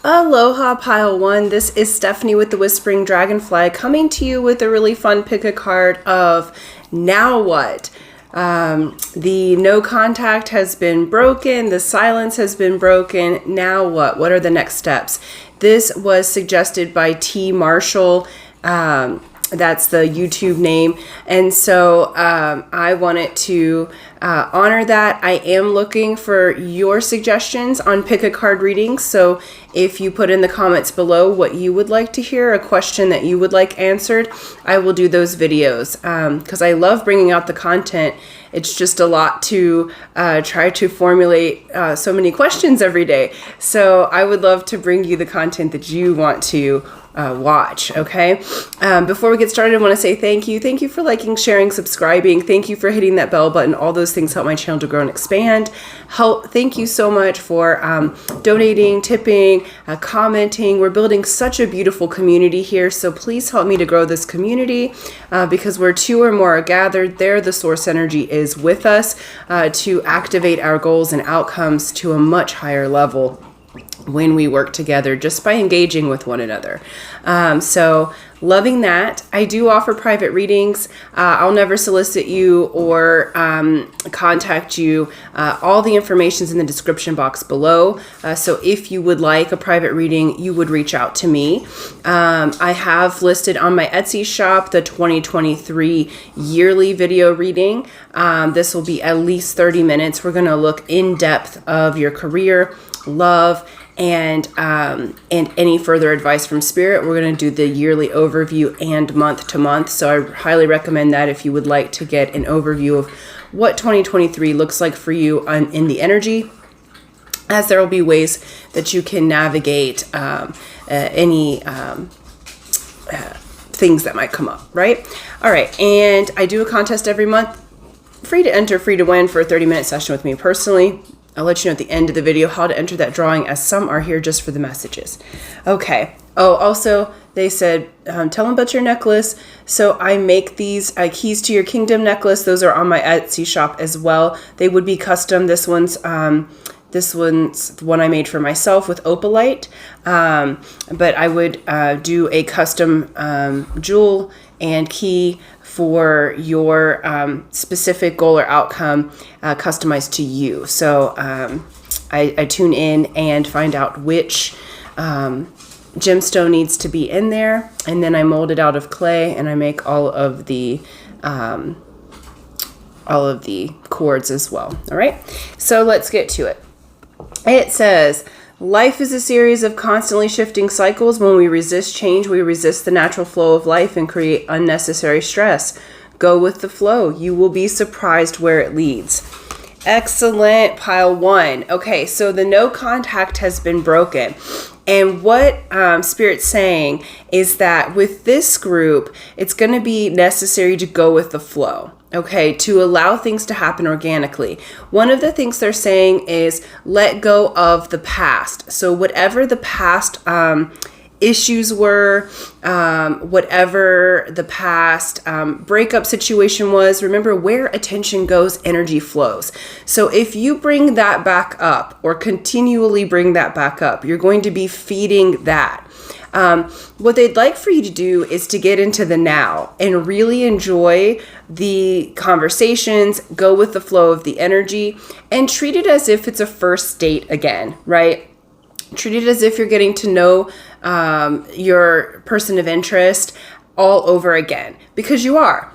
Aloha Pile 1, this is Stephanie with the Whispering Dragonfly coming to you with a really fun pick a card of now what? The no contact has been broken, the silence has been broken, now what? What are the next steps? This was suggested by T. Marshall. That's the YouTube name. And so I wanted to honor that. I am looking for your suggestions on pick a card readings. So if you put in the comments below what you would like to hear, a question that you would like answered, I will do those videos because I love bringing out the content. It's just a lot to try to formulate so many questions every day. So I would love to bring you the content that you want to watch. Okay. Before we get started, I want to say thank you. Thank you for liking, sharing, subscribing. Thank you for hitting that bell button. All those things help my channel to grow and expand. Thank you so much for donating, tipping, commenting. We're building such a beautiful community here. So please help me to grow this community because where two or more are gathered, there the source energy is with us to activate our goals and outcomes to a much higher level when we work together just by engaging with one another. So loving that. I do offer private readings. I'll never solicit you or contact you. All the information is in the description box below. So if you would like a private reading, you would reach out to me. I have listed on my Etsy shop the 2023 yearly video reading. This will be at least 30 minutes. We're going to look in depth of your career, love, and any further advice from Spirit. We're going to do the yearly overview and month to month. So I highly recommend that if you would like to get an overview of what 2023 looks like for you in the energy, as there will be ways that you can navigate any things that might come up, right? All right. And I do a contest every month. Free to enter, free to win for a 30-minute session with me personally. I'll let you know at the end of the video how to enter that drawing, as some are here just for the messages. Okay. Oh, also, they said, tell them about your necklace. So I make these keys to your kingdom necklace. Those are on my Etsy shop as well. They would be custom. This one's the one I made for myself with opalite. But I would do a custom jewel and key for your specific goal or outcome customized to you. So I tune in and find out which gemstone needs to be in there, and then I mold it out of clay, and I make all of the cords as well. All right, so let's get to it. It says, life is a series of constantly shifting cycles. When we resist change, we resist the natural flow of life and create unnecessary stress. Go with the flow. You will be surprised where it leads. Excellent, Pile 1. Okay, so the no contact has been broken. And what Spirit's saying is that with this group, it's going to be necessary to go with the flow. Okay, to allow things to happen organically. One of the things they're saying is let go of the past. So whatever the past issues were, whatever the past breakup situation was, remember where attention goes, energy flows. So if you bring that back up or continually bring that back up, you're going to be feeding that. What they'd like for you to do is to get into the now and really enjoy the conversations, go with the flow of the energy, and treat it as if it's a first date again, right? Treat it as if you're getting to know your person of interest all over again, because you are.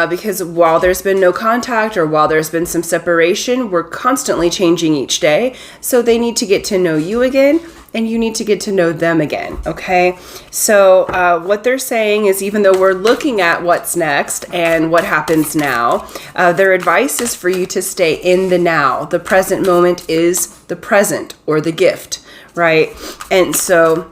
Because while there's been no contact or while there's been some separation, we're constantly changing each day. So they need to get to know you again, and you need to get to know them again, okay? So what they're saying is, even though we're looking at what's next and what happens now, their advice is for you to stay in the now. The present moment is the present or the gift, right? And so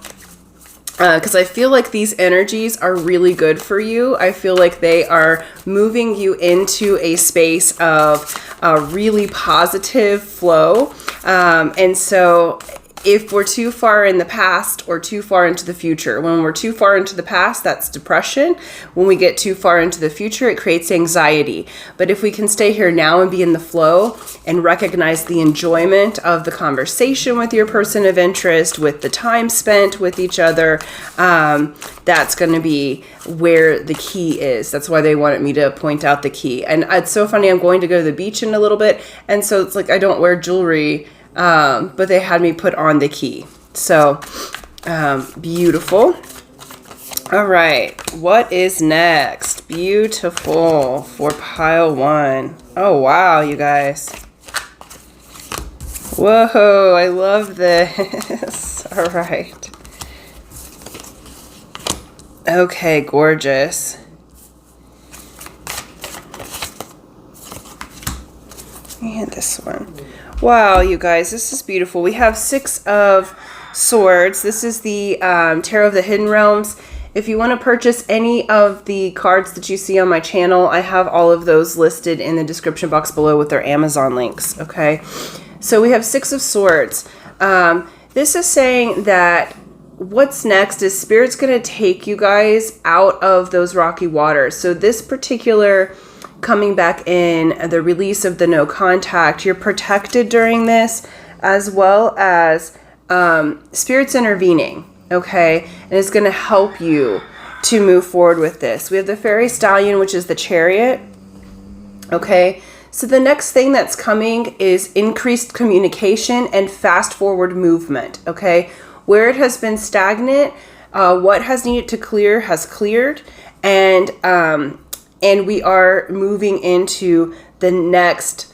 because I feel like these energies are really good for you. I feel like they are moving you into a space of a really positive flow. And so if we're too far in the past or too far into the future. When we're too far into the past, that's depression. When we get too far into the future, it creates anxiety. But if we can stay here now and be in the flow and recognize the enjoyment of the conversation with your person of interest, with the time spent with each other, that's going to be where the key is. That's why they wanted me to point out the key. And it's so funny, I'm going to go to the beach in a little bit, and so it's like I don't wear jewelry, but they had me put on the key. So beautiful. All right, what is next? Beautiful for pile 1. Oh wow, you guys. Whoa, I love this. All right. Okay, gorgeous. And this one. Wow, you guys, this is beautiful. We have 6 of Swords. This is the Tarot of the Hidden Realms. If you want to purchase any of the cards that you see on my channel, I have all of those listed in the description box below with their Amazon links, okay? So we have 6 of Swords. This is saying that what's next is Spirit's going to take you guys out of those rocky waters. So this particular coming back in, the release of the no contact, you're protected during this, as well as Spirit's intervening, okay? And it's going to help you to move forward with this. We have the Fairy Stallion, which is the Chariot, okay? So the next thing that's coming is increased communication and fast forward movement, okay? Where it has been stagnant, what has needed to clear has cleared, and we are moving into the next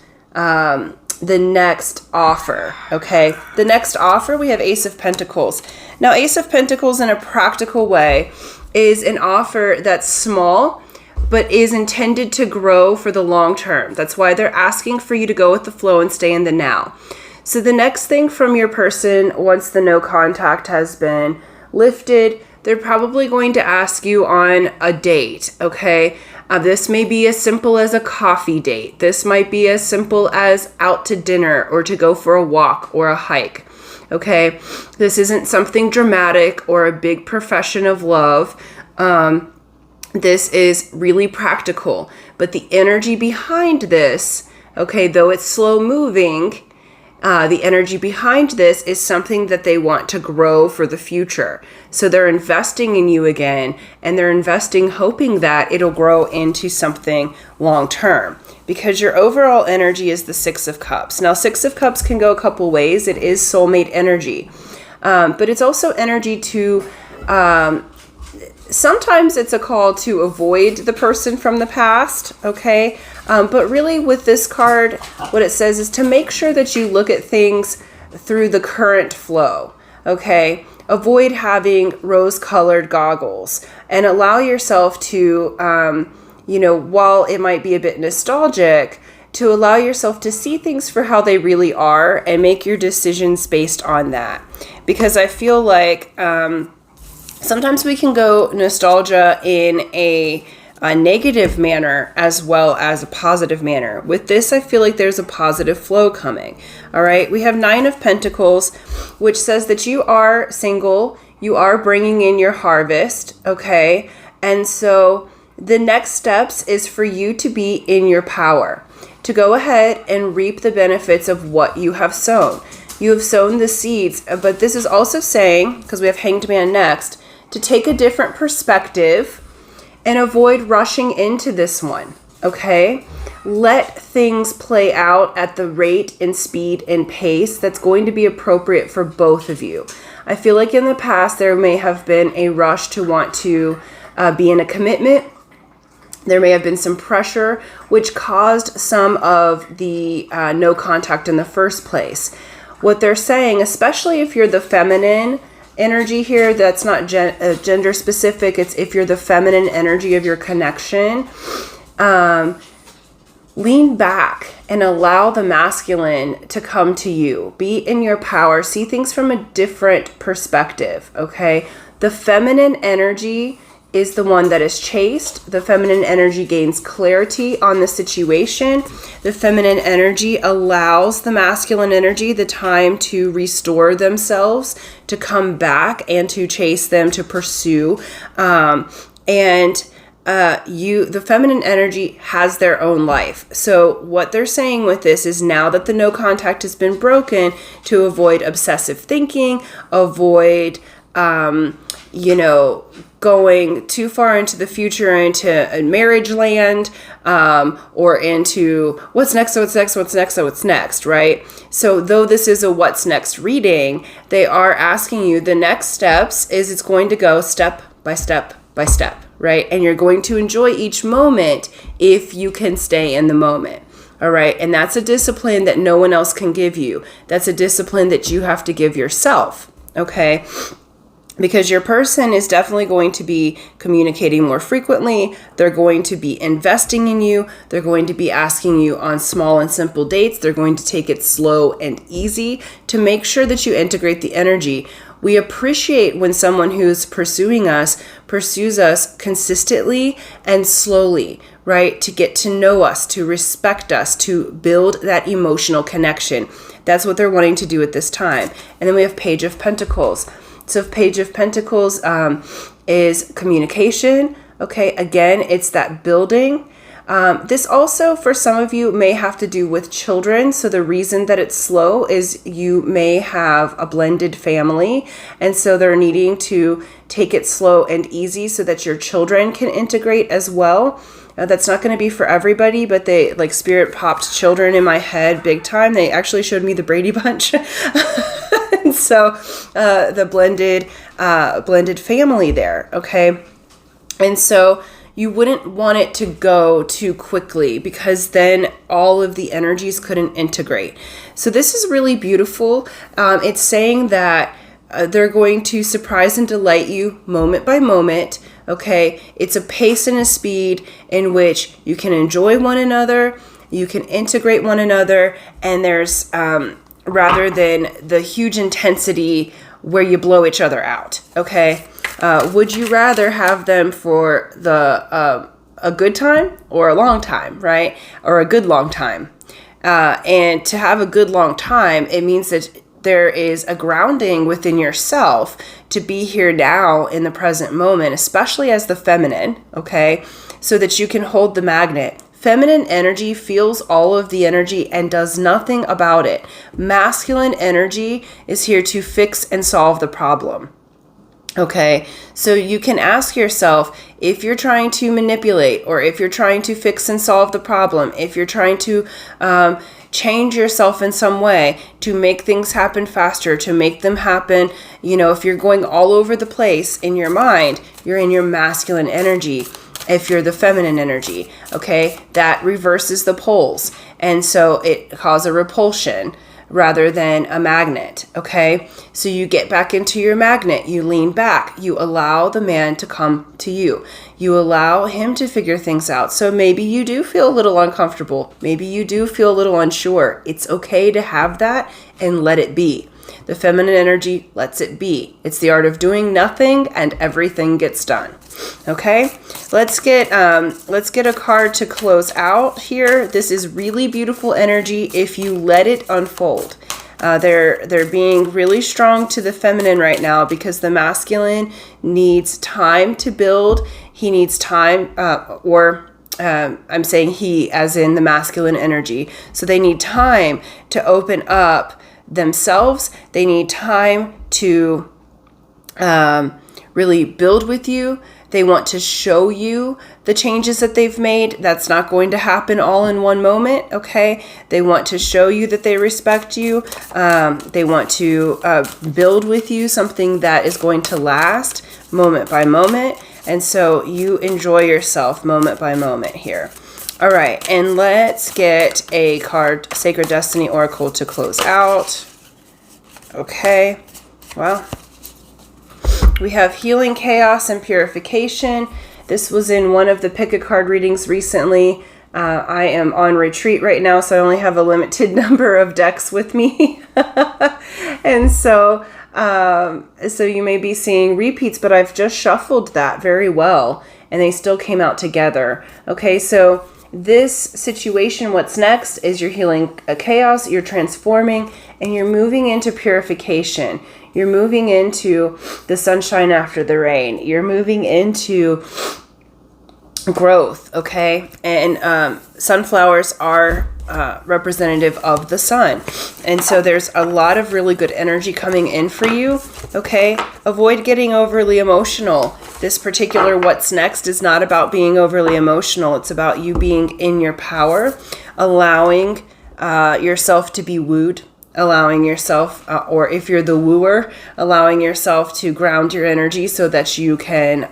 offer, okay? The next offer, we have Ace of Pentacles. Now, Ace of Pentacles in a practical way is an offer that's small, but is intended to grow for the long term. That's why they're asking for you to go with the flow and stay in the now. So the next thing from your person, once the no contact has been lifted, they're probably going to ask you on a date, okay? This may be as simple as a coffee date. This might be as simple as out to dinner or to go for a walk or a hike, okay? This isn't something dramatic or a big profession of love. This is really practical. But the energy behind this, okay, though it's slow moving, the energy behind this is something that they want to grow for the future. So they're investing in you again, and they're investing hoping that it'll grow into something long term, because your overall energy is the 6 of Cups. Now, 6 of Cups can go a couple ways. It is soulmate energy, but it's also energy to sometimes it's a call to avoid the person from the past, okay? But really with this card, what it says is to make sure that you look at things through the current flow, okay? Avoid having rose-colored goggles and allow yourself to, while it might be a bit nostalgic, to allow yourself to see things for how they really are and make your decisions based on that. Because I feel like sometimes we can go nostalgia in a negative manner as well as a positive manner. With this, I feel like there's a positive flow coming. All right, we have 9 of Pentacles, which says that you are single, you are bringing in your harvest, okay? And so the next steps is for you to be in your power, to go ahead and reap the benefits of what you have sown. You have sown the seeds, but this is also saying, because we have Hanged Man next, to take a different perspective and avoid rushing into this one, okay? Let things play out at the rate and speed and pace that's going to be appropriate for both of you. I feel like in the past there may have been a rush to want to be in a commitment. There may have been some pressure, which caused some of the no contact in the first place. What they're saying, especially if you're the feminine energy here, that's not gender specific, it's if you're the feminine energy of your connection, lean back and allow the masculine to come to you. Be in your power. See things from a different perspective, okay? The feminine energy is the one that is chaste. The feminine energy gains clarity on the situation. The feminine energy allows the masculine energy the time to restore themselves, to come back and to chase them, to pursue. The feminine energy has their own life. So what they're saying with this is, now that the no contact has been broken, to avoid obsessive thinking, avoid, going too far into the future, into a marriage land, or into what's next, right? So though this is a what's next reading, they are asking you, the next steps is, it's going to go step by step by step, right? And you're going to enjoy each moment if you can stay in the moment. All right. And that's a discipline that no one else can give you. That's a discipline that you have to give yourself. Okay. Because your person is definitely going to be communicating more frequently. They're going to be investing in you. They're going to be asking you on small and simple dates. They're going to take it slow and easy to make sure that you integrate the energy. We appreciate when someone who's pursuing us pursues us consistently and slowly, right? To get to know us, to respect us, to build that emotional connection. That's what they're wanting to do at this time. And then we have Page of Pentacles. So Page of Pentacles is communication. Okay, again, it's that building. This also, for some of you, may have to do with children. So the reason that it's slow is you may have a blended family. And so they're needing to take it slow and easy so that your children can integrate as well. That's not going to be for everybody, but they, like, Spirit popped children in my head big time. They actually showed me the Brady Bunch. And so the blended family there. Okay. And so you wouldn't want it to go too quickly, because then all of the energies couldn't integrate. So this is really beautiful. It's saying that they're going to surprise and delight you moment by moment. Okay. It's a pace and a speed in which you can enjoy one another, you can integrate one another, and there's, rather than the huge intensity where you blow each other out. Okay. Would you rather have them for a good time or a long time, right? Or a good long time? And to have a good long time, it means that there is a grounding within yourself to be here now in the present moment, especially as the feminine, okay? So that you can hold the magnet. Feminine energy feels all of the energy and does nothing about it. Masculine energy is here to fix and solve the problem. Okay, so you can ask yourself, if you're trying to manipulate, or if you're trying to fix and solve the problem, if you're trying to change yourself in some way to make things happen faster, to make them happen, if you're going all over the place in your mind, you're in your masculine energy. If you're the feminine energy, okay, that reverses the poles. And so it causes a repulsion rather than a magnet, okay? So you get back into your magnet, you lean back, you allow the man to come to you. You allow him to figure things out. So maybe you do feel a little uncomfortable. Maybe you do feel a little unsure. It's okay to have that and let it be. The feminine energy lets it be. It's the art of doing nothing and everything gets done. Okay, let's get a card to close out here. This is really beautiful energy if you let it unfold. They're being really strong to the feminine right now because the masculine needs time to build. He needs time, I'm saying he as in the masculine energy. So they need time to open up themselves. They need time to really build with you. They want to show you the changes that they've made. That's not going to happen all in one moment, okay? They want to show you that they respect you. They want to build with you something that is going to last moment by moment. And so you enjoy yourself moment by moment here. All right, and let's get a card, Sacred Destiny Oracle, to close out. Okay, well, we have Healing, Chaos, and Purification. This was in one of the Pick a Card readings recently. I am on retreat right now, so I only have a limited number of decks with me. And so So you may be seeing repeats, but I've just shuffled that very well and they still came out together. Okay, so this situation, what's next is you're healing a chaos, you're transforming, and you're moving into purification. You're moving into the sunshine after the rain. You're moving into growth, okay? And sunflowers are representative of the sun. And so there's a lot of really good energy coming in for you, okay? Avoid getting overly emotional. This particular what's next is not about being overly emotional. It's about you being in your power, allowing yourself to be wooed, allowing yourself, or if you're the wooer, allowing yourself to ground your energy so that you can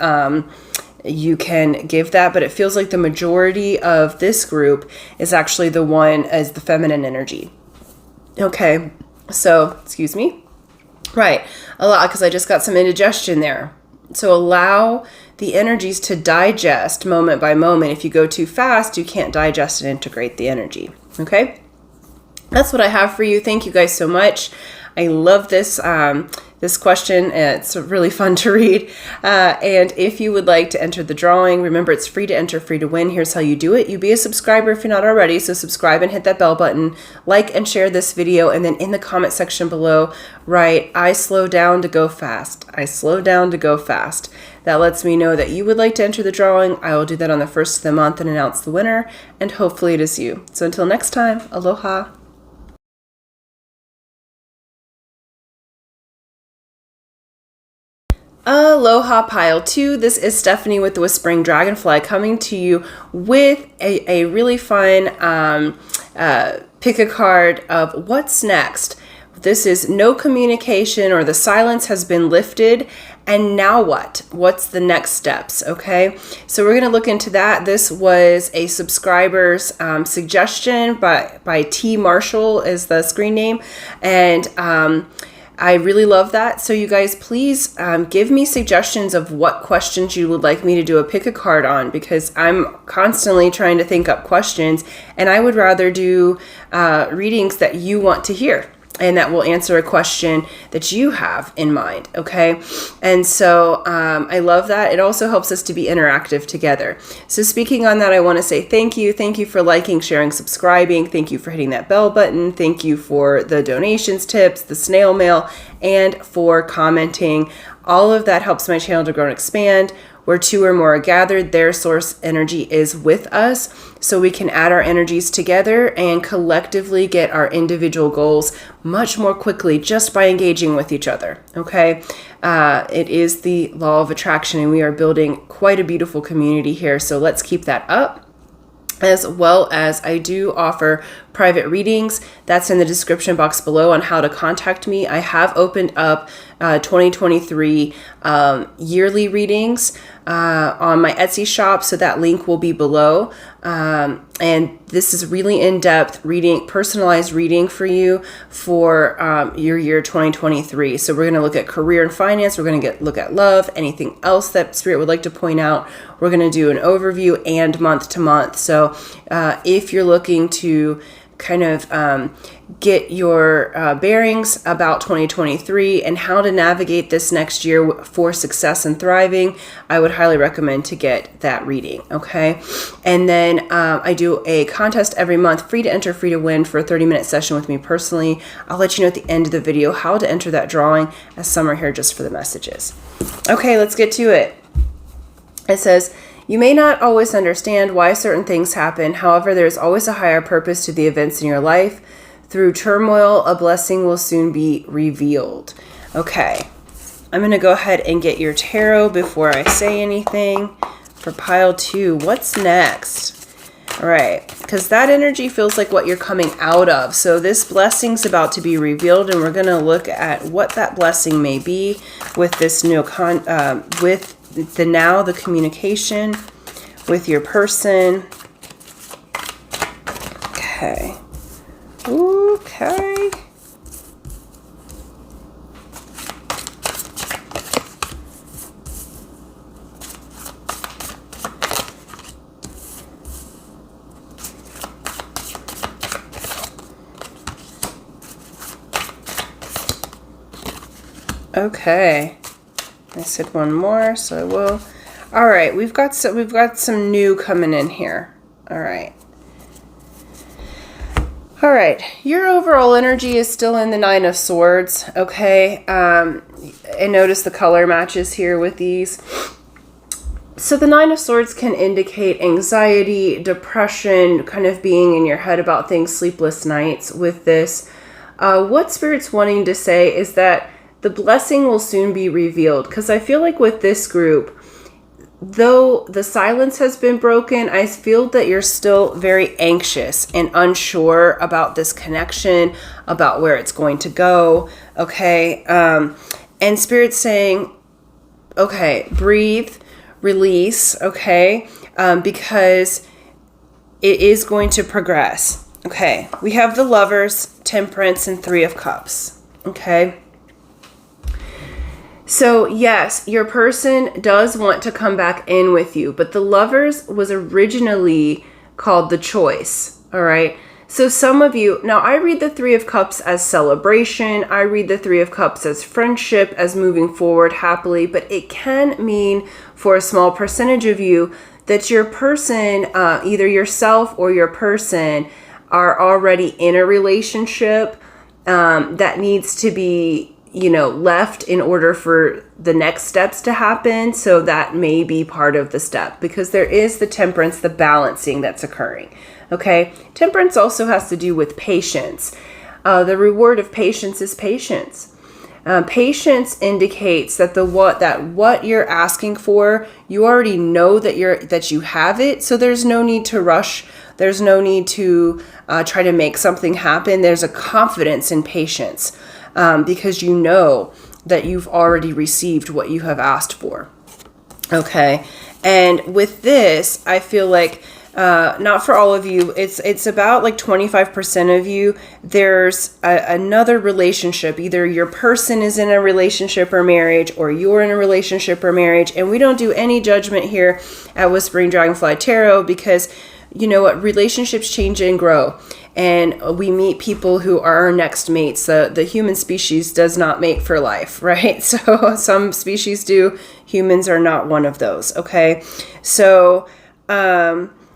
give that. But it feels like the majority of this group is actually the one as the feminine energy. Okay, so excuse me. Right, a lot, because I just got some indigestion there. So allow the energies to digest moment by moment. If you go too fast, you can't digest and integrate the energy. Okay, that's what I have for you. Thank you guys so much. I love this this question. It's really fun to read. And if you would like to enter the drawing, remember it's free to enter, free to win. Here's how you do it. You be a subscriber if you're not already. So subscribe and hit that bell button, like and share this video. And then in the comment section below, write, I slow down to go fast. I slow down to go fast. That lets me know that you would like to enter the drawing. I will do that on the first of the month and announce the winner. And hopefully it is you. So until next time, aloha. Aloha Pile 2. This is Stephanie with the Whispering Dragonfly coming to you with a really fun pick a card of what's next. This is no communication, or the silence has been lifted, and now what? What's the next steps? Okay, so we're going to look into that. This was a subscriber's suggestion by T. Marshall is the screen name, and I really love that. So you guys, please give me suggestions of what questions you would like me to do a pick a card on, because I'm constantly trying to think up questions, and I would rather do readings that you want to hear and that will answer a question that you have in mind, okay? And so I love that. It also helps us to be interactive together. So speaking on that, I want to say thank you. Thank you for liking, sharing, subscribing. Thank you for hitting that bell button. Thank you for the donations, tips, the snail mail, and for commenting. All of that helps my channel to grow and expand. Where two or more are gathered, their source energy is with us. So we can add our energies together and collectively get our individual goals much more quickly just by engaging with each other, okay? It is the law of attraction, and we are building quite a beautiful community here. So let's keep that up. As well as I do offer private readings. That's in the description box below on how to contact me. I have opened up 2023 yearly readings on my Etsy shop, so that link will be below. And this is really in-depth reading, personalized reading for you for your year 2023. So we're going to look at career and finance. We're going to look at love, anything else that Spirit would like to point out. We're going to do an overview and month to month. So if you're looking to kind of get your bearings about 2023 and how to navigate this next year for success and thriving, I would highly recommend to get that reading, okay? And then I do a contest every month, free to enter, free to win, for a 30-minute session with me personally. I'll let you know at the end of the video how to enter that drawing, as some are here just for the messages. Okay, let's get to it. It says, you may not always understand why certain things happen. However, there is always a higher purpose to the events in your life. Through turmoil, a blessing will soon be revealed. Okay, I'm going to go ahead and get your tarot before I say anything. For pile 2, what's next? All right, because that energy feels like what you're coming out of. So this blessing's about to be revealed, and we're going to look at what that blessing may be with this new with the communication with your person. Okay. Okay. Okay. I said one more, so I will. All right, we've got some new coming in here. All right. All right, your overall energy is still in the Nine of Swords, okay? And notice the color matches here with these. So the Nine of Swords can indicate anxiety, depression, kind of being in your head about things, sleepless nights with this. What Spirit's wanting to say is that the blessing will soon be revealed, because I feel like with this group, though the silence has been broken, I feel that you're still very anxious and unsure about this connection, about where it's going to go, okay? And Spirit's saying, okay, breathe, release, okay? Because it is going to progress, okay? We have the Lovers, Temperance, and Three of Cups, okay? So yes, your person does want to come back in with you, but the Lovers was originally called the Choice, all right? So some of you, now I read the Three of Cups as celebration. I read the Three of Cups as friendship, as moving forward happily, but it can mean for a small percentage of you that your person, either yourself or your person, are already in a relationship that needs to be left in order for the next steps to happen. So that may be part of the step, because there is the Temperance, the balancing that's occurring. Okay. Temperance also has to do with patience. The reward of patience is patience. Patience indicates that what you're asking for, you already know that you have it. So there's no need to rush. There's no need to try to make something happen. There's a confidence in patience. Because you know that you've already received what you have asked for. Okay. And with this, I feel like, not for all of you, it's about like 25% of you. There's another relationship. Either your person is in a relationship or marriage, or you're in a relationship or marriage. And we don't do any judgment here at Whispering Dragonfly Tarot, because you know what? Relationships change and grow. And we meet people who are our next mates. The human species does not mate for life, right? So some species do. Humans are not one of those, okay? So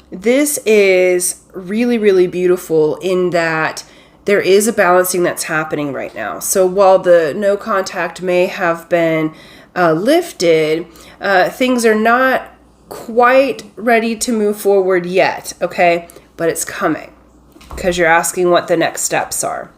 this is really, really beautiful in that there is a balancing that's happening right now. So while the no contact may have been lifted, things are not quite ready to move forward yet, okay? But it's coming, because you're asking what the next steps are.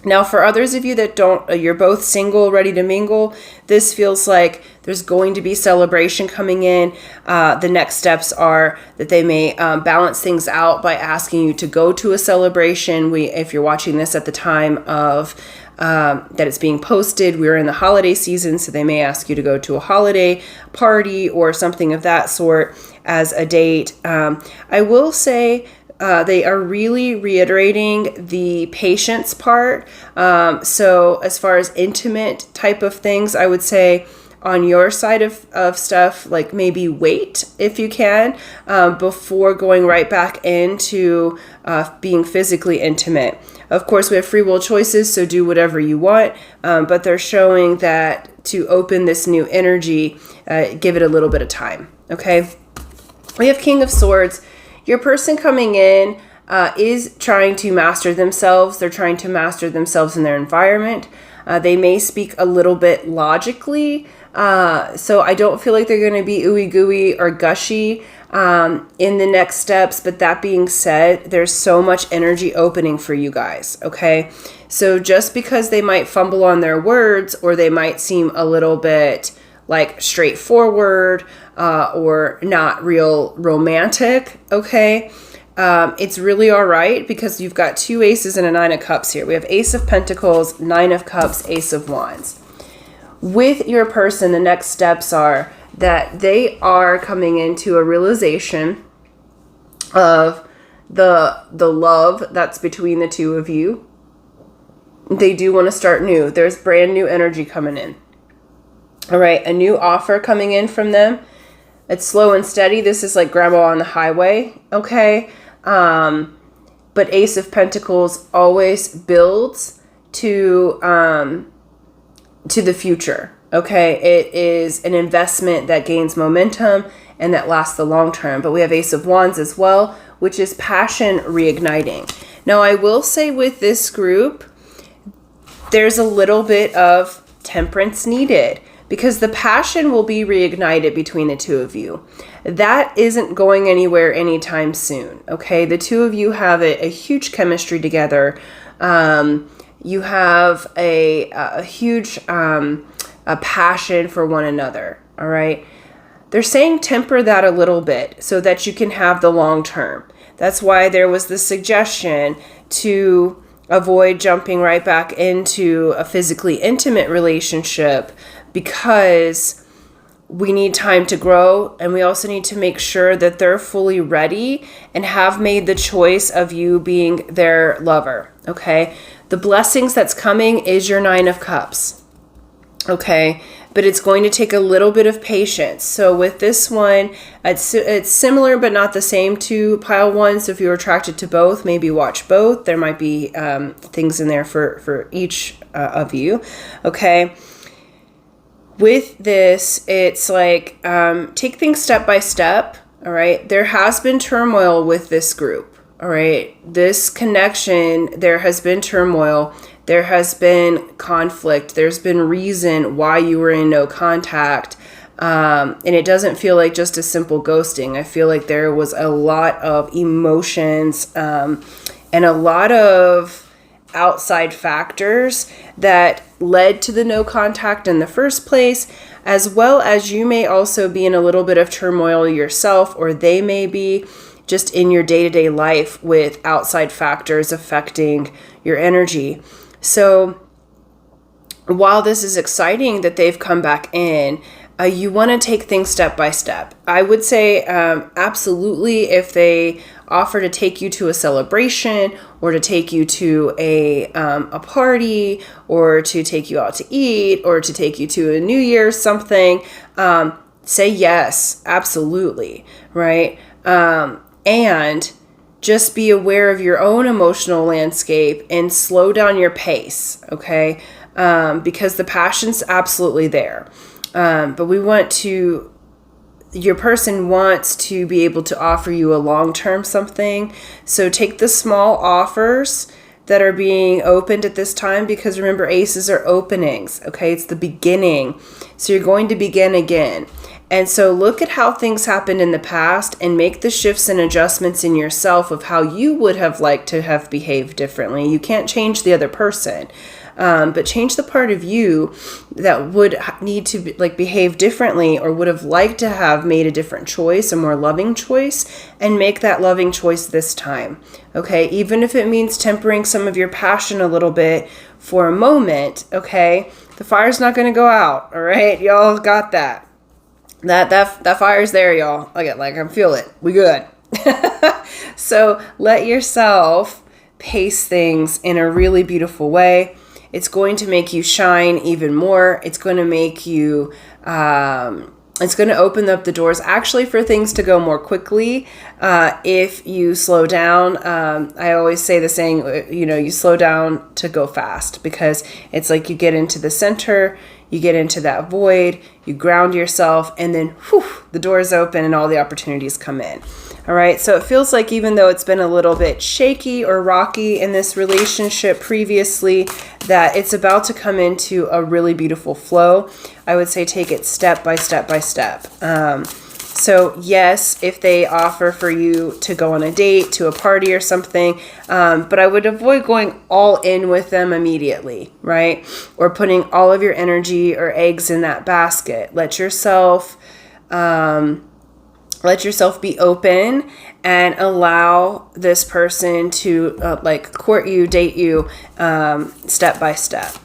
Now, for others of you that you're both single, ready to mingle, this feels like there's going to be celebration coming in. The next steps are that they may balance things out by asking you to go to a celebration. If you're watching this at the time of that it's being posted, we're in the holiday season, so they may ask you to go to a holiday party or something of that sort as a date. I will say they are really reiterating the patience part. So as far as intimate type of things, I would say on your side of stuff, like maybe wait if you can before going right back into being physically intimate. Of course, we have free will choices, so do whatever you want, but they're showing that to open this new energy, give it a little bit of time, okay? We have King of Swords. Your person coming in is trying to master themselves. They're trying to master themselves in their environment. They may speak a little bit logically, so I don't feel like they're going to be ooey gooey or gushy in the next steps. But that being said, there's so much energy opening for you guys, okay? So just because they might fumble on their words, or they might seem a little bit like straightforward or not real romantic, okay? It's really all right, because you've got two aces and a Nine of Cups here. We have Ace of Pentacles, Nine of Cups, Ace of Wands. With your person, the next steps are that they are coming into a realization of the love that's between the two of you. They do want to start new. There's brand new energy coming in. All right, a new offer coming in from them. It's slow and steady. This is like grandma on the highway, okay? But Ace of Pentacles always builds to to the future. Okay, it is an investment that gains momentum and that lasts the long term. But we have Ace of Wands as well, which is passion reigniting. Now, I will say with this group, there's a little bit of temperance needed because the passion will be reignited between the two of you. That isn't going anywhere anytime soon. Okay, the two of you have a huge chemistry together. You have a huge a passion for one another. All right. They're saying temper that a little bit so that you can have the long term. That's why there was the suggestion to avoid jumping right back into a physically intimate relationship, because we need time to grow, and we also need to make sure that they're fully ready and have made the choice of you being their lover. Okay. The blessings that's coming is your 9 of Cups. Okay, but it's going to take a little bit of patience. So with this one, it's similar but not the same to pile 1. So if you're attracted to both, maybe watch both. There might be things in there for each of you. Okay. With this, it's like take things step by step. All right. There has been turmoil with this group. All right. This connection, there has been turmoil. There has been conflict. There's been reason why you were in no contact. And it doesn't feel like just a simple ghosting. I feel like there was a lot of emotions and a lot of outside factors that led to the no contact in the first place, as well as you may also be in a little bit of turmoil yourself, or they may be just in your day-to-day life with outside factors affecting your energy. So while this is exciting that they've come back in, you want to take things step by step. I would say absolutely, if they offer to take you to a celebration or to take you to a party or to take you out to eat or to take you to a New Year's something, say yes, absolutely, right? And just be aware of your own emotional landscape and slow down your pace, okay? Because the passion's absolutely there. But your person wants to be able to offer you a long-term something. So take the small offers that are being opened at this time, because remember, aces are openings, okay? It's the beginning. So you're going to begin again. And so look at how things happened in the past and make the shifts and adjustments in yourself of how you would have liked to have behaved differently. You can't change the other person, but change the part of you that would need to behave differently or would have liked to have made a different choice, a more loving choice, and make that loving choice this time. Okay, even if it means tempering some of your passion a little bit for a moment, okay? The fire's not going to go out, all right? Y'all got that. That fire's there, y'all. I can feel it. We good. So let yourself pace things in a really beautiful way. It's going to make you shine even more. It's going to make you, it's going to open up the doors actually for things to go more quickly if you slow down. I always say the saying, you slow down to go fast, because it's like you get into the center, you get into that void, you ground yourself, and then the doors open and all the opportunities come in. All right. So it feels like even though it's been a little bit shaky or rocky in this relationship previously, that it's about to come into a really beautiful flow. I would say take it step by step by step. So yes, if they offer for you to go on a date, to a party or something, but I would avoid going all in with them immediately, right? Or putting all of your energy or eggs in that basket. Let yourself be open and allow this person to court you, date you, step by step.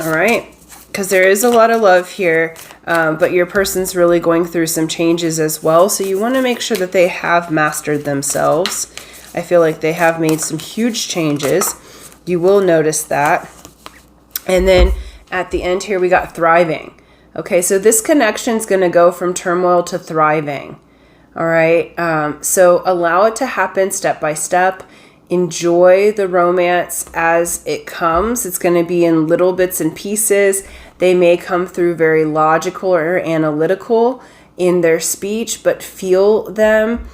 All right. Because there is a lot of love here, but your person's really going through some changes as well. So you want to make sure that they have mastered themselves. I feel like they have made some huge changes. You will notice that. And then at the end here, we got thriving. Okay, so this connection is going to go from turmoil to thriving. All right, so allow it to happen step by step. Enjoy the romance as it comes. It's going to be in little bits and pieces. They may come through very logical or analytical in their speech, but feel them.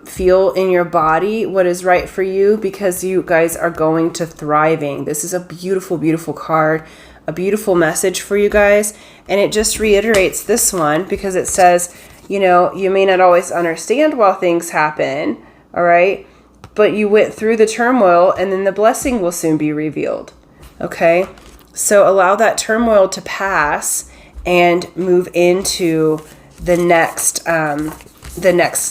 Feel in your body what is right for you, because you guys are going to thriving. This is a beautiful, beautiful card, a beautiful message for you guys. And it just reiterates this one because it says, you know, you may not always understand while things happen, all right? But you went through the turmoil and then the blessing will soon be revealed, okay? So allow that turmoil to pass and move into the next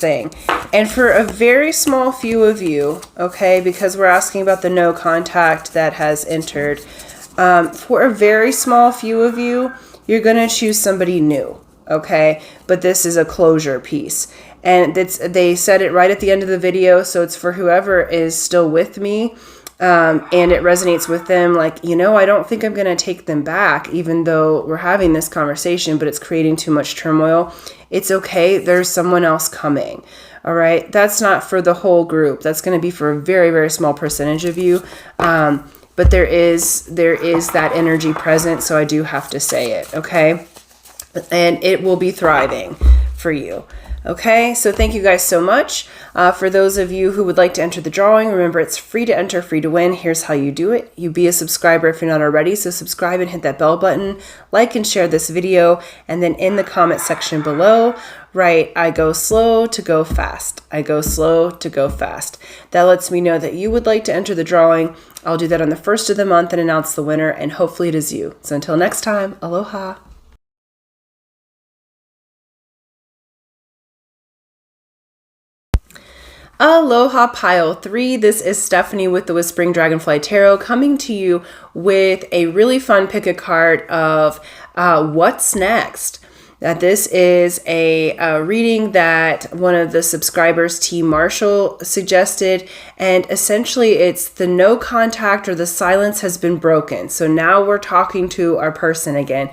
thing. And for a very small few of you, okay, because we're asking about the no contact that has entered, for a very small few of you, you're going to choose somebody new, okay? But this is a closure piece. And they said it right at the end of the video, so it's for whoever is still with me. And it resonates with them, like, you know, I don't think I'm going to take them back, even though we're having this conversation, but it's creating too much turmoil. It's okay. There's someone else coming. All right. That's not for the whole group. That's going to be for a very, very small percentage of you. But there is that energy present. So I do have to say it. Okay. And it will be thriving for you. Okay, so thank you guys so much. For those of you who would like to enter the drawing, remember it's free to enter, free to win. Here's how you do it. You be a subscriber if you're not already, so subscribe and hit that bell button, like and share this video, and then in the comment section below, write, I go slow to go fast. I go slow to go fast. That lets me know that you would like to enter the drawing. I'll do that on the first of the month and announce the winner, and hopefully it is you. So until next time, aloha. Aloha Pile 3. This is Stephanie with the Whispering Dragonfly Tarot coming to you with a really fun pick a card of what's next. This is a reading that one of the subscribers, T. Marshall, suggested, and essentially it's the no contact or the silence has been broken. So now we're talking to our person again.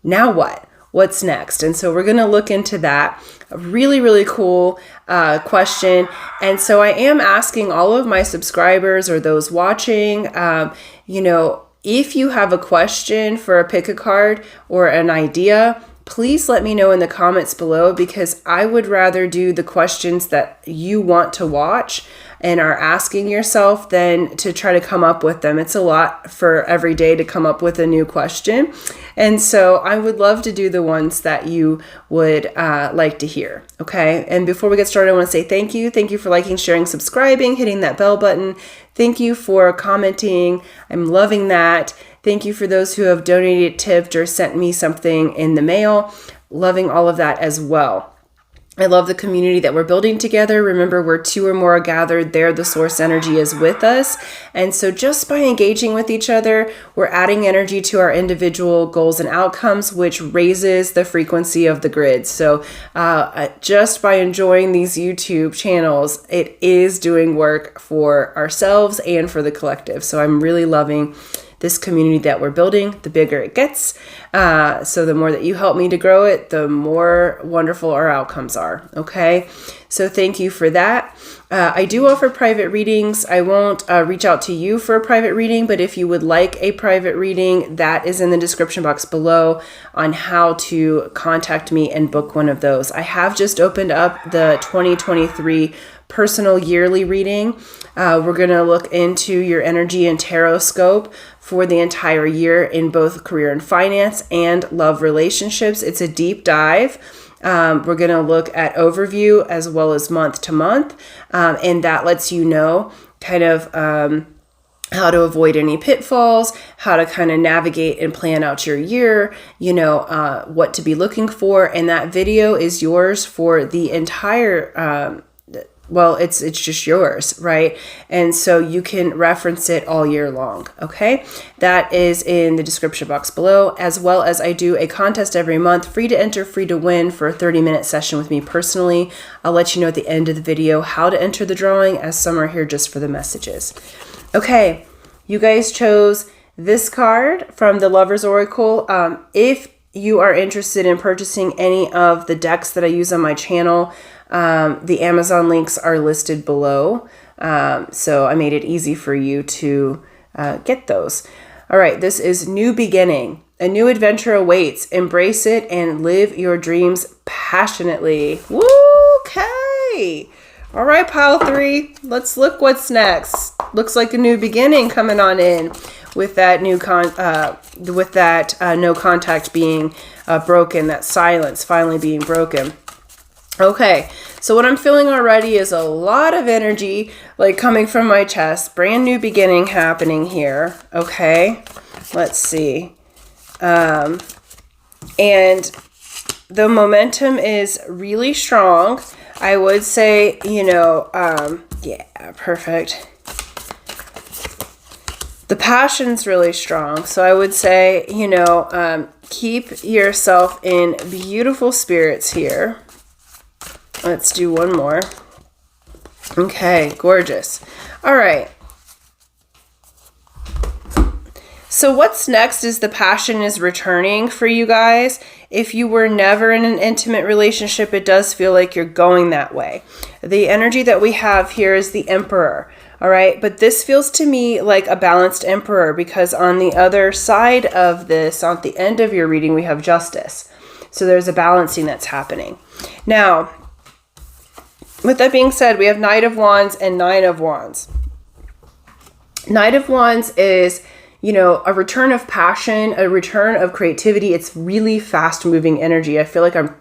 Now what? What's next? And so we're going to look into that. A really, really cool question. And so I am asking all of my subscribers or those watching, you know, if you have a question for a pick a card or an idea, please let me know in the comments below, because I would rather do the questions that you want to watch and are asking yourself than to try to come up with them. It's a lot for every day to come up with a new question. And so I would love to do the ones that you would like to hear. Okay. And before we get started, I want to say thank you. Thank you for liking, sharing, subscribing, hitting that bell button. Thank you for commenting. I'm loving that. Thank you for those who have donated, tipped, or sent me something in the mail. Loving all of that as well. I love the community that we're building together. Remember, where two or more are gathered, there the source energy is with us. And so just by engaging with each other, we're adding energy to our individual goals and outcomes, which raises the frequency of the grid. So just by enjoying these YouTube channels, it is doing work for ourselves and for the collective. So I'm really loving this community that we're building. The bigger it gets. So the more that you help me to grow it, the more wonderful our outcomes are. Okay. So thank you for that. I do offer private readings. I won't reach out to you for a private reading, but if you would like a private reading, that is in the description box below on how to contact me and book one of those. I have just opened up the 2023 personal yearly reading. We're going to look into your energy and tarot scope for the entire year in both career and finance and love relationships. It's a deep dive. We're going to look at overview as well as month to month. And that lets you know kind of how to avoid any pitfalls, how to kind of navigate and plan out your year, you know, what to be looking for. And that video is yours for the entire well, it's just yours, right? And so you can reference it all year long, okay? That is in the description box below, as well as I do a contest every month, free to enter, free to win, for a 30-minute session with me personally. I'll let you know at the end of the video how to enter the drawing, as some are here just for the messages. Okay, you guys chose this card from the Lover's Oracle. If you are interested in purchasing any of the decks that I use on my channel, the Amazon links are listed below. So I made it easy for you to get those. All right, this is New Beginning. A new adventure awaits. Embrace it and live your dreams passionately. Woo! Okay. All right, pile 3. Let's look what's next. Looks like a new beginning coming on in with that new no contact being broken, that silence finally being broken. Okay, so what I'm feeling already is a lot of energy like coming from my chest. Brand new beginning happening here. Okay, let's see. And the momentum is really strong. I would say, yeah, perfect. The passion's really strong. So I would say, keep yourself in beautiful spirits here. Let's do one more. Okay, gorgeous. All right. So what's next is the passion is returning for you guys. If you were never in an intimate relationship, it does feel like you're going that way. The energy that we have here is the Emperor. All right. But this feels to me like a balanced Emperor, because on the other side of this, on the end of your reading, we have Justice. So there's a balancing that's happening. Now, with that being said, we have Knight of Wands and Nine of Wands. Knight of Wands is, a return of passion, a return of creativity. It's really fast moving energy. I feel like I'm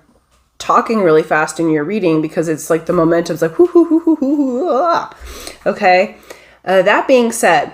talking really fast in your reading because it's like the momentum's like, hoo, hoo, hoo, hoo, hoo, hoo, ah. Okay. That being said,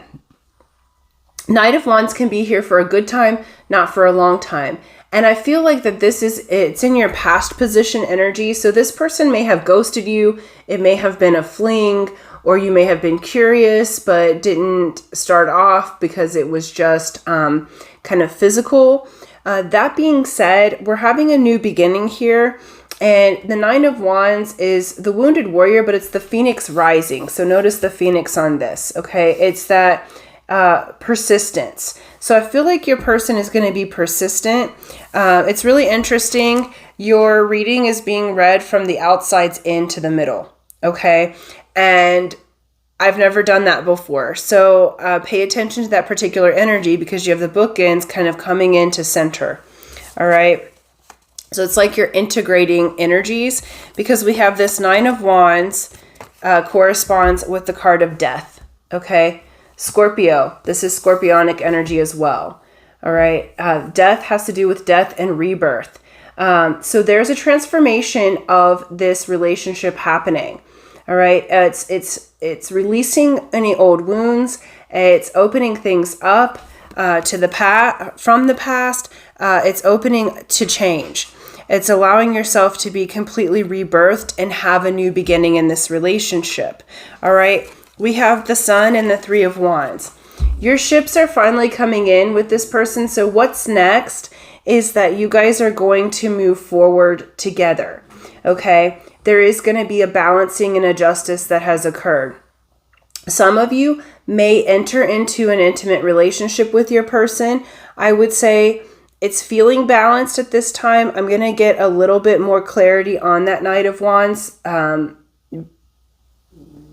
Knight of Wands can be here for a good time, not for a long time. And I feel like that it's in your past position energy. So this person may have ghosted you. It may have been a fling, or you may have been curious, but didn't start off because it was just kind of physical. That being said, we're having a new beginning here. And the Nine of Wands is the wounded warrior, but it's the phoenix rising. So notice the phoenix on this. Okay. It's that persistence. So I feel like your person is going to be persistent. It's really interesting. Your reading is being read from the outsides into the middle. Okay. And I've never done that before. So pay attention to that particular energy because you have the bookends kind of coming into center. All right. So it's like you're integrating energies because we have this Nine of Wands corresponds with the card of death. Okay. Scorpio, this is scorpionic energy as well. All right. Death has to do with death and rebirth. So there's a transformation of this relationship happening. All right. It's releasing any old wounds. It's opening things up from the past. It's opening to change. It's allowing yourself to be completely rebirthed and have a new beginning in this relationship. All right. We have the Sun and the Three of Wands. Your ships are finally coming in with this person. So what's next is that you guys are going to move forward together. Okay. There is going to be a balancing and a justice that has occurred. Some of you may enter into an intimate relationship with your person. I would say it's feeling balanced at this time. I'm going to get a little bit more clarity on that Knight of Wands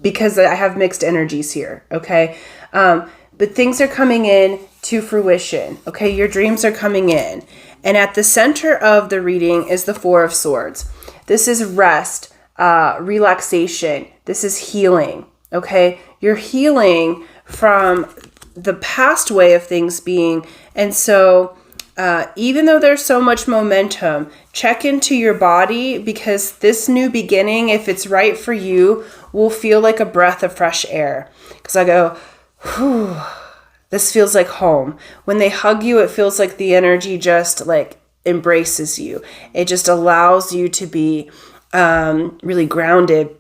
because I have mixed energies here. Okay. But things are coming in to fruition. Okay. Your dreams are coming in. And at the center of the reading is the Four of Swords. This is rest, relaxation. This is healing. Okay. You're healing from the past way of things being. And so even though there's so much momentum, check into your body because this new beginning, if it's right for you, will feel like a breath of fresh air. Because I go, whew, this feels like home. When they hug you, it feels like the energy just like embraces you. It just allows you to be really grounded.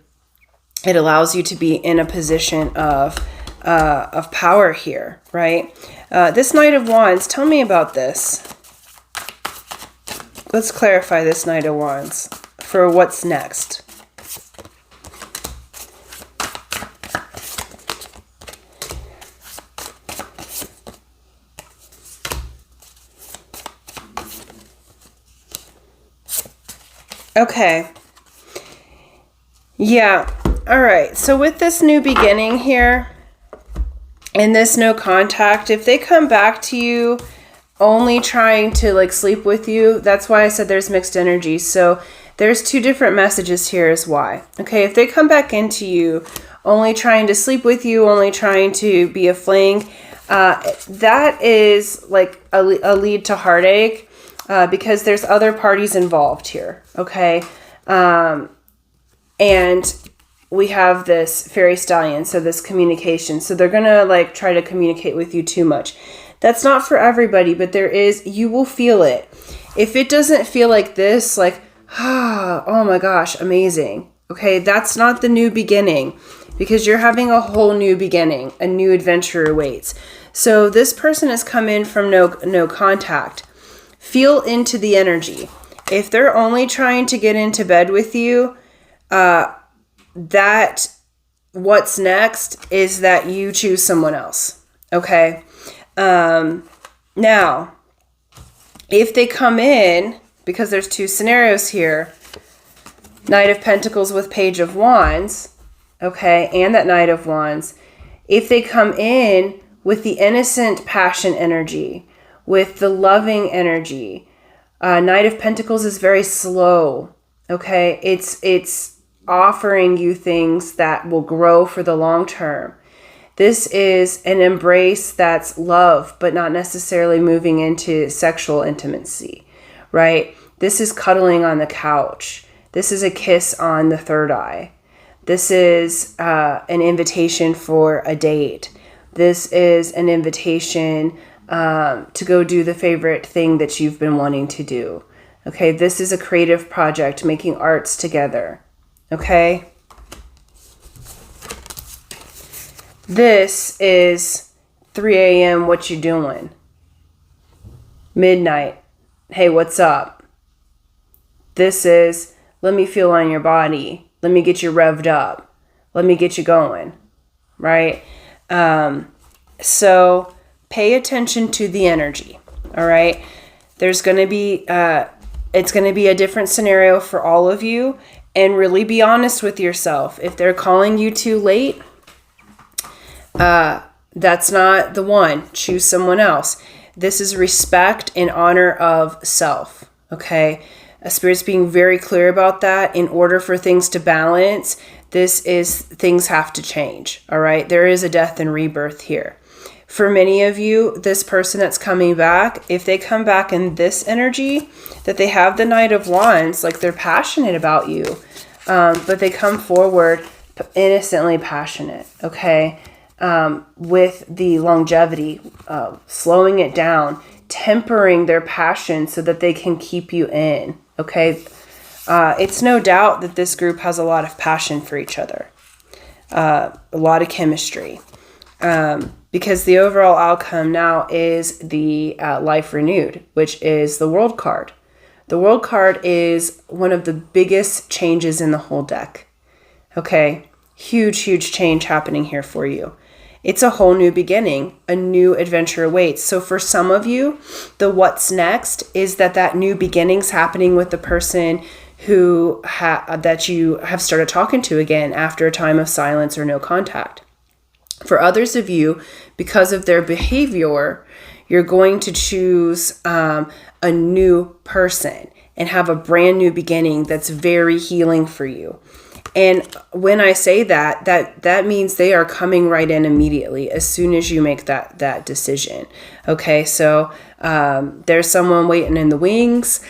It allows you to be in a position of power here, right? This Knight of Wands, tell me about this. Let's clarify this Knight of Wands for what's next. Okay. Yeah. All right. So with this new beginning here and this no contact, if they come back to you, only trying to like sleep with you, that's why I said there's mixed energy. So there's two different messages here is why. Okay, if they come back into you only trying to sleep with you, only trying to be a fling, that is like a lead to heartache, because there's other parties involved here. Okay, and we have this fairy stallion, so this communication. So they're gonna like try to communicate with you too much. That's not for everybody, but you will feel it. If it doesn't feel like this, like, oh my gosh, amazing. Okay, that's not the new beginning, because you're having a whole new beginning. A new adventure awaits. So this person has come in from no contact. Feel into the energy. If they're only trying to get into bed with you, that what's next is that you choose someone else. Okay. Now, if they come in, because there's two scenarios here, Knight of Pentacles with Page of Wands, okay, and that Knight of Wands, if they come in with the innocent passion energy, with the loving energy, Knight of Pentacles is very slow, okay, it's offering you things that will grow for the long term. This is an embrace that's love, but not necessarily moving into sexual intimacy, right? This is cuddling on the couch. This is a kiss on the third eye. This is an invitation for a date. This is an invitation to go do the favorite thing that you've been wanting to do. Okay, this is a creative project, making arts together. Okay? This is 3 a.m. What you doing? Midnight. Hey, what's up? This is, let me feel on your body. Let me get you revved up. Let me get you going. Right? So pay attention to the energy. All right? There's going to be, it's going to be a different scenario for all of you. And really be honest with yourself. If they're calling you too late, that's not the one. Choose someone else. This is respect and honor of self. Okay. Spirit's being very clear about that. In order for things to balance, things have to change. All right. There is a death and rebirth here. For many of you, this person that's coming back, if they come back in this energy, that they have the Knight of Wands, like they're passionate about you, but they come forward innocently passionate. Okay. With the longevity, slowing it down, tempering their passion so that they can keep you in. Okay. It's no doubt that this group has a lot of passion for each other, a lot of chemistry, because the overall outcome now is the life renewed, which is the World card. The World card is one of the biggest changes in the whole deck. Okay. Huge, huge change happening here for you. It's a whole new beginning. A new adventure awaits. So for some of you, the what's next is that new beginning's happening with the person who that you have started talking to again after a time of silence or no contact. For others of you, because of their behavior, you're going to choose a new person and have a brand new beginning that's very healing for you. And when I say that means they are coming right in immediately as soon as you make that decision. Okay, so there's someone waiting in the wings,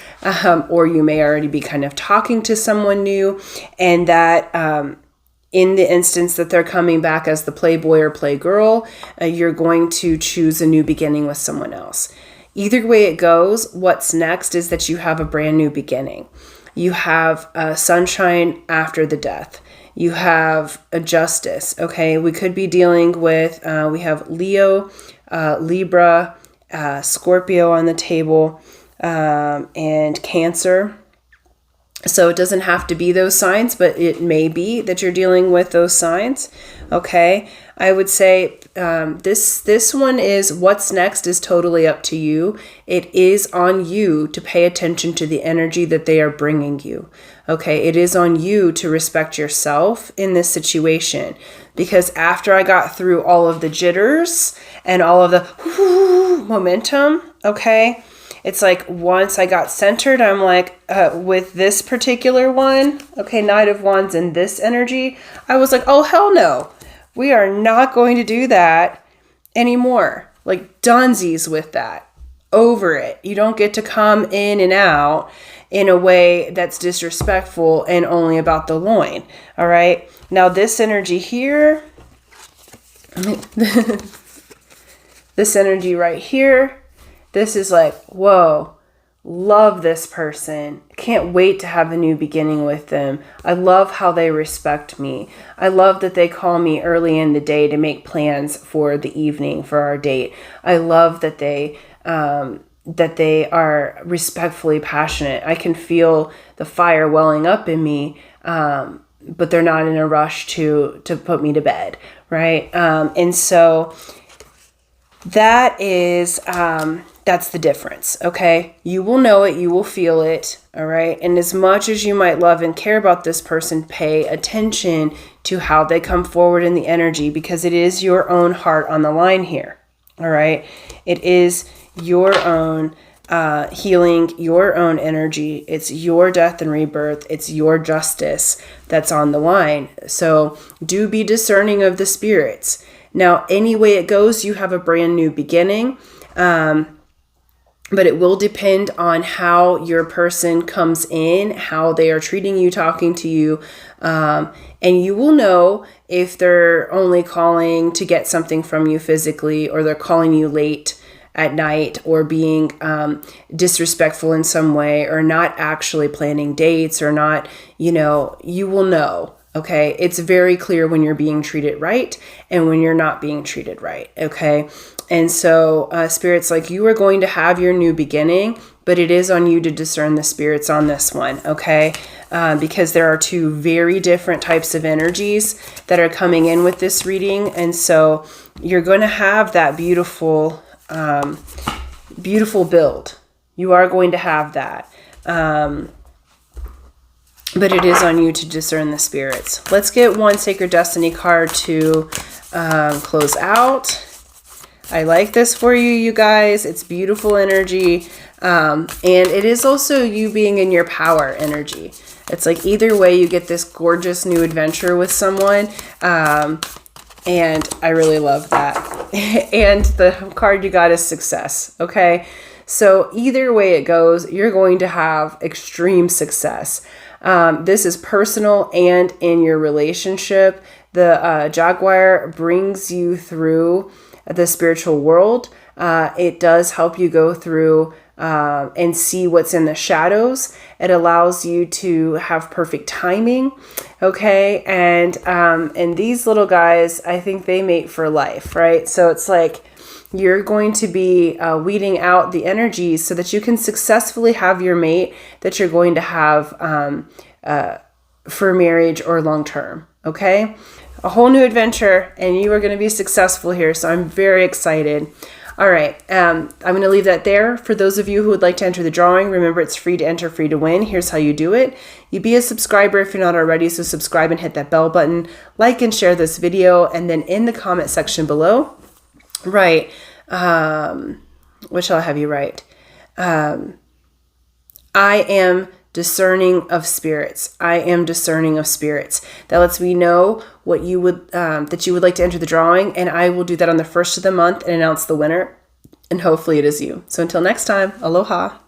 or you may already be kind of talking to someone new, and that in the instance that they're coming back as the playboy or playgirl, you're going to choose a new beginning with someone else. Either way it goes, what's next is that you have a brand new beginning. You have sunshine after the death. You have a justice. Okay, we could be dealing with, we have Leo, Libra, Scorpio on the table, and Cancer. So it doesn't have to be those signs, but it may be that you're dealing with those signs. Okay, I would say this one is what's next is totally up to you. It is on you to pay attention to the energy that they are bringing you. Okay, it is on you to respect yourself in this situation, because after I got through all of the jitters and all of the momentum, okay? It's like once I got centered, I'm like, with this particular one, okay, Knight of Wands in this energy, I was like, oh, hell no. We are not going to do that anymore. Like, dunsies with that. Over it. You don't get to come in and out in a way that's disrespectful and only about the loin. All right. Now, this energy here, this energy right here, this is like, whoa, love this person. Can't wait to have a new beginning with them. I love how they respect me. I love that they call me early in the day to make plans for the evening for our date. I love that they are respectfully passionate. I can feel the fire welling up in me, but they're not in a rush to put me to bed, right? And so that is, that's the difference, okay? You will know it, you will feel it, all right? And as much as you might love and care about this person, pay attention to how they come forward in the energy, because it is your own heart on the line here, all right? It is your own healing, your own energy. It's your death and rebirth. It's your justice that's on the line. So do be discerning of the spirits. Now, any way it goes, you have a brand new beginning. But it will depend on how your person comes in, how they are treating you, talking to you. And you will know if they're only calling to get something from you physically, or they're calling you late at night, or being disrespectful in some way, or not actually planning dates, or not, you will know. Okay. It's very clear when you're being treated right and when you're not being treated right. Okay. And so spirits, like, you are going to have your new beginning, but it is on you to discern the spirits on this one. Okay. Because there are two very different types of energies that are coming in with this reading. And so you're going to have that beautiful, beautiful build. You are going to have that. But it is on you to discern the spirits. Let's get one Sacred Destiny card to close out. I like this for you, you guys. It's beautiful energy. And it is also you being in your power energy. It's like either way, you get this gorgeous new adventure with someone. And I really love that. And the card you got is success. Okay. So either way it goes, you're going to have extreme success. This is personal and in your relationship. The Jaguar brings you through the spiritual world. It does help you go through and see what's in the shadows. It allows you to have perfect timing. Okay. And these little guys, I think they mate for life, right? So it's like, you're going to be weeding out the energies so that you can successfully have your mate that you're going to have for marriage or long term. Okay. A whole new adventure, and you are going to be successful here. So I'm very excited. All right. I'm going to leave that there. For those of you who would like to enter the drawing, remember it's free to enter, free to win. Here's how you do it. You be a subscriber if you're not already. So subscribe and hit that bell button, like and share this video. And then in the comment section below, write, what shall I have you write? I am discerning of spirits. I am discerning of spirits. That lets me know what you would, that you would like to enter the drawing. And I will do that on the 1st of the month and announce the winner. And hopefully it is you. So until next time, aloha.